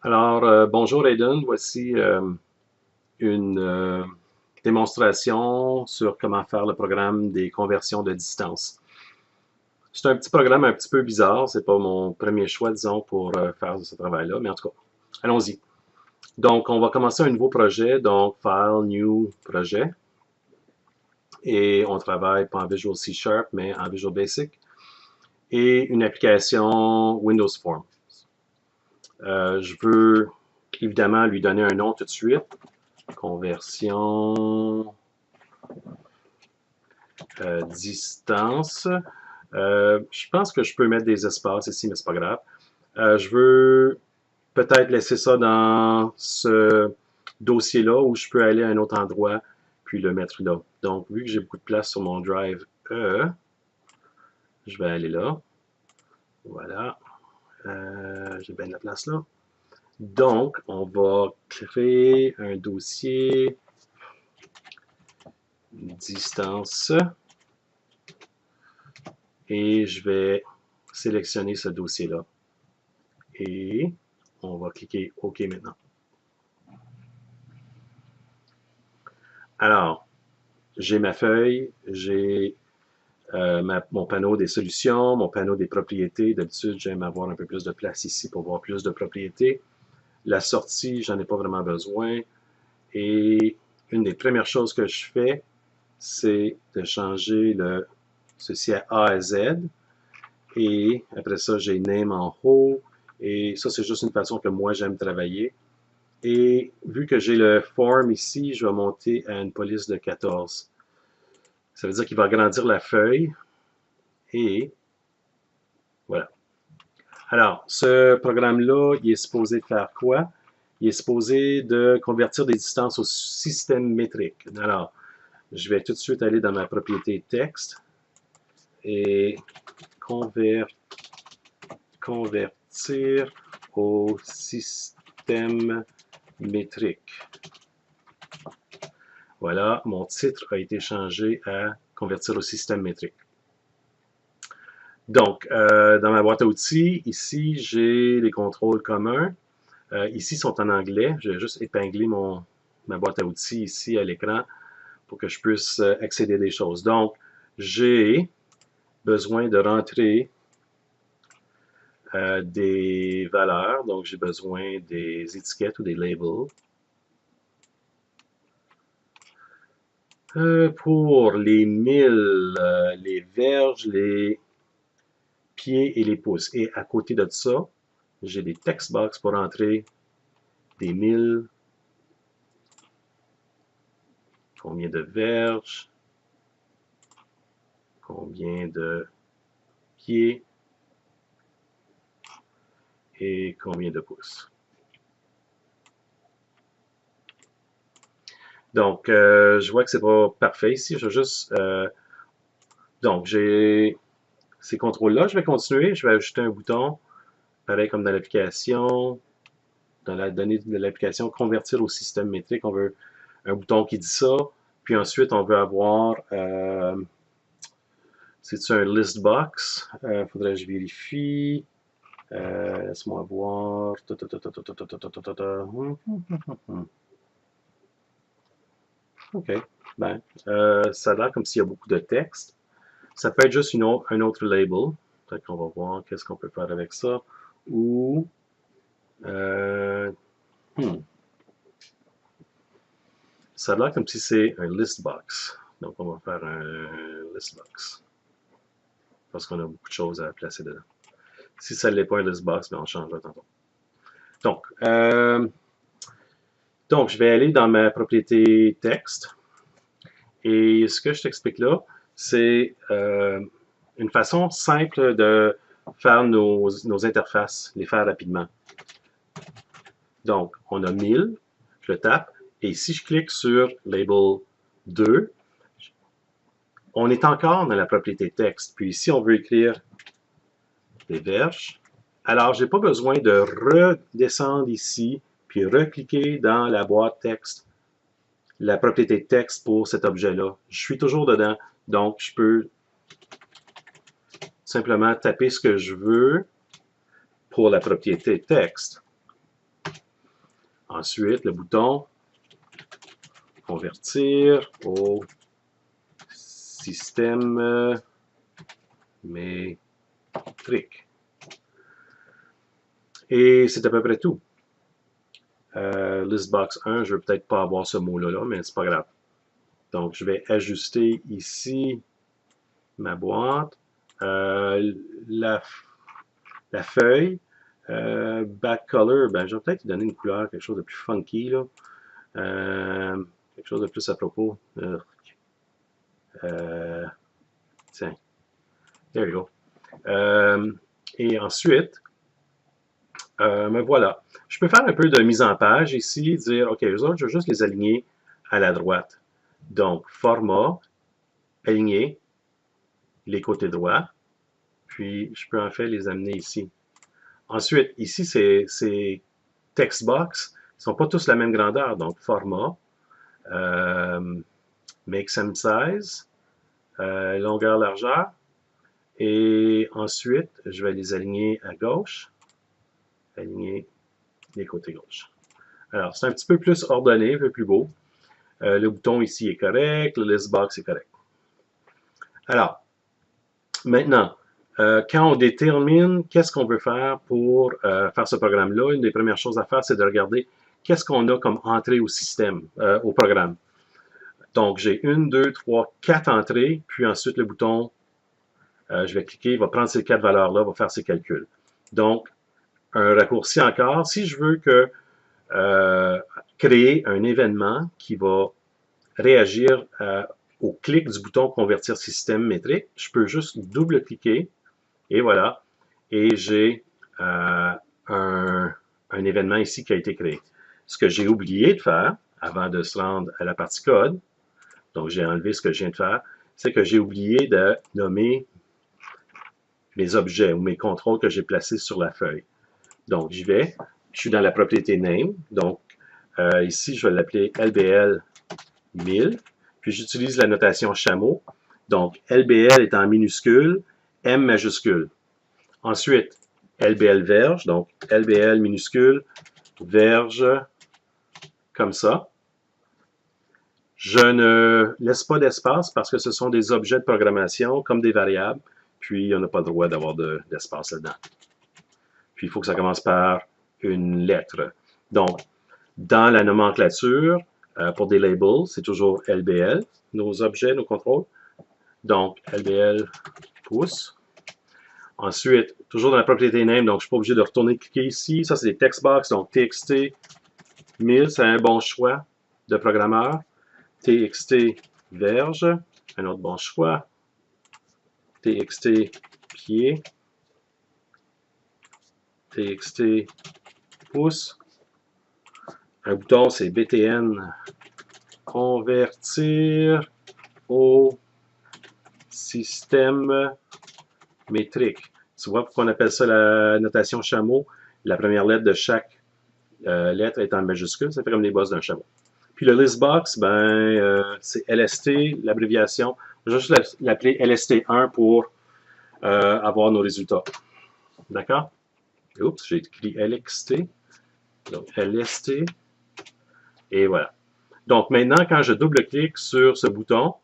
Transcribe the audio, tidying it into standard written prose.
Alors, bonjour Aiden, voici une démonstration sur comment faire le programme des conversions de distance. C'est un petit programme un petit peu bizarre, c'est pas mon premier choix, disons, pour faire ce travail-là, mais en tout cas, allons-y. Donc, on va commencer un nouveau projet, donc File, New, Projet, et on travaille pas en Visual C Sharp, mais en Visual Basic, et une application Windows Form. Je veux évidemment lui donner un nom tout de suite. Conversion distance. Je pense que je peux mettre des espaces ici, mais c'est pas grave. Je veux peut-être laisser ça dans ce dossier-là où je peux aller à un autre endroit puis le mettre là. Donc, vu que j'ai beaucoup de place sur mon drive je vais aller là. Voilà. J'ai bien de la place là. Donc, on va créer un dossier distance et je vais sélectionner ce dossier-là. Et on va cliquer OK maintenant. Alors, j'ai ma feuille, j'ai mon panneau des solutions, mon panneau des propriétés. D'habitude, j'aime avoir un peu plus de place ici pour voir plus de propriétés. La sortie, j'en ai pas vraiment besoin. Et une des premières choses que je fais, c'est de changer ceci à A à Z. Et après ça, j'ai name en haut. Et ça, c'est juste une façon que moi, j'aime travailler. Et vu que j'ai le form ici, je vais monter à une police de 14. Ça veut dire qu'il va agrandir la feuille. Et voilà. Alors, ce programme-là, il est supposé faire quoi? Il est supposé de convertir des distances au système métrique. Alors, je vais tout de suite aller dans ma propriété texte et convertir au système métrique. Voilà, mon titre a été changé à convertir au système métrique. Donc, dans ma boîte à outils, ici, j'ai les contrôles communs. Ici, ils sont en anglais. Je vais juste épingler ma boîte à outils ici à l'écran pour que je puisse accéder à des choses. Donc, j'ai besoin de rentrer des valeurs. Donc, j'ai besoin des étiquettes ou des labels. Pour les milles, les verges, les pieds et les pouces. Et à côté de ça, j'ai des text box pour entrer des milles, combien de verges, combien de pieds et combien de pouces. Donc, je vois que c'est pas parfait ici. Je vais juste... donc, j'ai ces contrôles-là. Je vais continuer. Je vais ajouter un bouton, pareil comme dans l'application. Dans la donnée de l'application, convertir au système métrique. On veut un bouton qui dit ça. Puis ensuite, on veut avoir... c'est-tu un list box? Faudrait que je vérifie. Laisse-moi voir. OK. Ben, ça a l'air comme s'il y a beaucoup de texte. Ça peut être juste un autre label. Peut-être qu'on va voir qu'est-ce qu'on peut faire avec ça. Ou... Euh, hmm, ça a l'air comme si c'est un list box. Donc, on va faire un list box. Parce qu'on a beaucoup de choses à placer dedans. Si ça ne l'est pas un list box, ben on changera tantôt. Donc, je vais aller dans ma propriété texte. Et ce que je t'explique là, c'est une façon simple de faire nos interfaces, les faire rapidement. Donc, on a 1000, je le tape, et si je clique sur Label 2, on est encore dans la propriété texte. Puis ici, on veut écrire des verges. Alors, je n'ai pas besoin de redescendre ici, puis recliquer dans la boîte texte, la propriété texte pour cet objet-là. Je suis toujours dedans, donc je peux simplement taper ce que je veux pour la propriété texte. Ensuite, le bouton convertir au système métrique. Et c'est à peu près tout. Listbox 1, je ne veux peut-être pas avoir ce mot-là, mais c'est pas grave. Donc, je vais ajuster ici ma boîte. La feuille, back color, ben, je vais peut-être lui donner une couleur, quelque chose de plus funky, là. Quelque chose de plus à propos. Tiens, there you go. Et ensuite, me voilà. Je peux faire un peu de mise en page ici, dire, OK, eux autres, je vais juste les aligner à la droite. Donc, format, aligner, les côtés droits, puis je peux en fait les amener ici. Ensuite, ici, ces text box, ils ne sont pas tous la même grandeur, donc format, make some size, longueur, largeur, et ensuite, je vais les aligner à gauche, aligner les côtés gauche. Alors, c'est un petit peu plus ordonné, un peu plus beau. Le bouton ici est correct, le list box est correct. Alors, maintenant, quand on détermine qu'est-ce qu'on veut faire pour faire ce programme-là, une des premières choses à faire, c'est de regarder qu'est-ce qu'on a comme entrée au système, au programme. Donc, j'ai 1, 2, 3, 4 entrées, puis ensuite le bouton, je vais cliquer, il va prendre ces 4 valeurs-là, va faire ses calculs. Donc, un raccourci encore, si je veux créer un événement qui va réagir au clic du bouton convertir système métrique, je peux juste double-cliquer et voilà, et j'ai un événement ici qui a été créé. Ce que j'ai oublié de faire avant de se rendre à la partie code, donc j'ai enlevé ce que je viens de faire, c'est que j'ai oublié de nommer mes objets ou mes contrôles que j'ai placés sur la feuille. Donc j'y vais, je suis dans la propriété name, donc ici je vais l'appeler LBL 1000, puis j'utilise la notation chameau, donc LBL est en minuscule, M majuscule. Ensuite, LBL verge, donc LBL minuscule, verge, comme ça. Je ne laisse pas d'espace parce que ce sont des objets de programmation comme des variables, puis on n'a pas le droit d'avoir d'espace là-dedans. Puis il faut que ça commence par une lettre. Donc, dans la nomenclature, pour des labels, c'est toujours LBL, nos objets, nos contrôles. Donc, LBL pouce. Ensuite, toujours dans la propriété name, donc je ne suis pas obligé de retourner cliquer ici. Ça, c'est des text box, donc TXT 1000, c'est un bon choix de programmeur. TXT verge, un autre bon choix. TXT pied. TXT pouce. Un bouton, c'est BTN convertir au système métrique. Tu vois pourquoi on appelle ça la notation chameau? La première lettre de chaque lettre est en majuscule, ça fait comme les bosses d'un chameau. Puis le listbox, c'est LST, l'abréviation. Je vais juste l'appeler LST1 pour avoir nos résultats. D'accord? Oups, j'ai écrit LXT. Donc LST. Et voilà. Donc maintenant, quand je double-clique sur ce bouton,